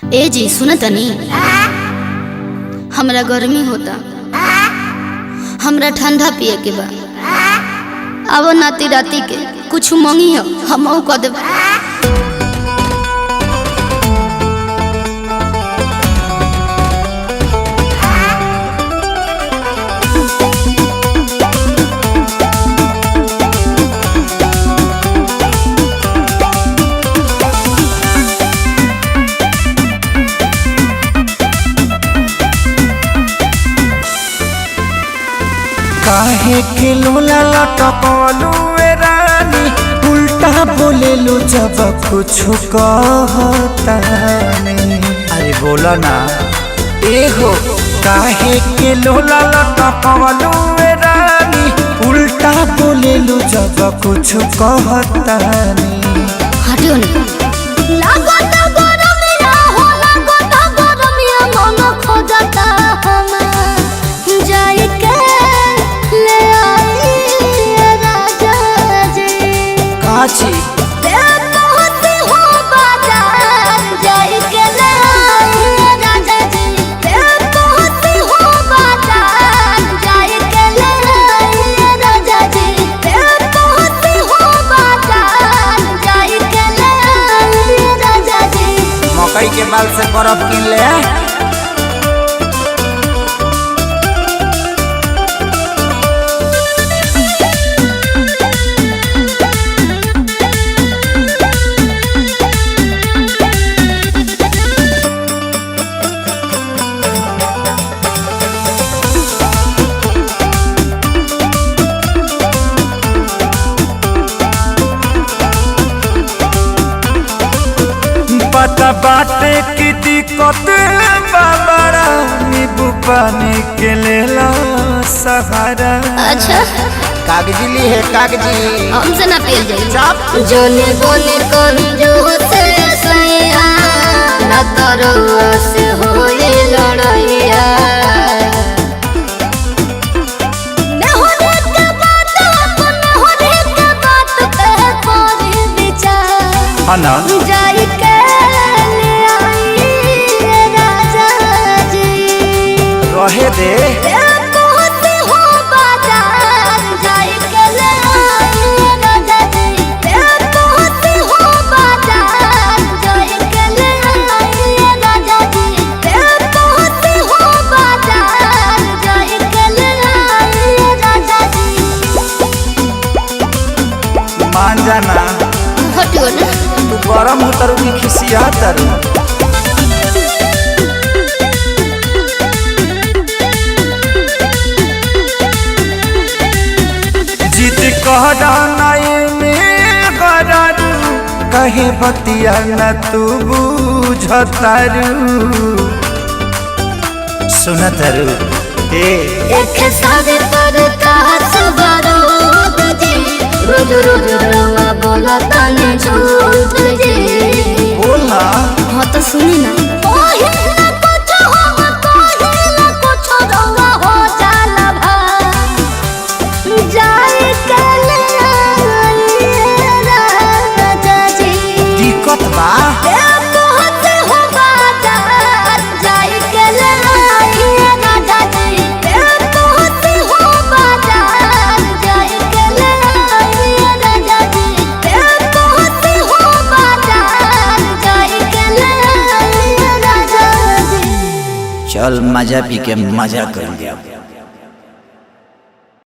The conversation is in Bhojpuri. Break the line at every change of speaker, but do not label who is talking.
ए जी सुन तनी, हमरा गर्मी होता, हमरा ठंडा पिए के बा। अब नाती राती के कुछ मंगी हो हम कह देब।
काहे के लोला लटकलू ए रानी, उल्टा बोलेलू जब कुछ कहता नहीं। अरे बोला ना ए हो, काहे के लोला लटकलू ए रानी, उल्टा बोलेलू जब कुछ कहता नहीं।
हटियो ना।
मकई के बाल से बर्फ किन ले। पता बाटे की दिक्कत बाबरा, नींबू पानी के लेला सहारा।
अच्छा
कागजी ली है कागजी,
हमसे ना पियल जाई।
चाप
जोने बोने कंजूस सैया, ना तरवा से होए लड़ैया।
हना
जाई के ले आई राजा जी,
रहे दे
हो बाजार। जाई के ले आई राजा जी, हो बाजार। जाई के ले आई राजा जी, हो बाजार। जाई के ले आई राजा जी।
मान जाना,
हटियो ना।
तू गरम उतरू की खिसिया तरु। जीत कहना नहीं में गरारू, कहे बतिया न तू बुझतारू। सुनतरू
एक सादे पर कास बारूद जी, रोज रोज रवा बोला ताने झूठ जी।
बोलना
हाँ तो सुनी ना।
दिक्कत बा चल मजा पी के मजा कर लिया।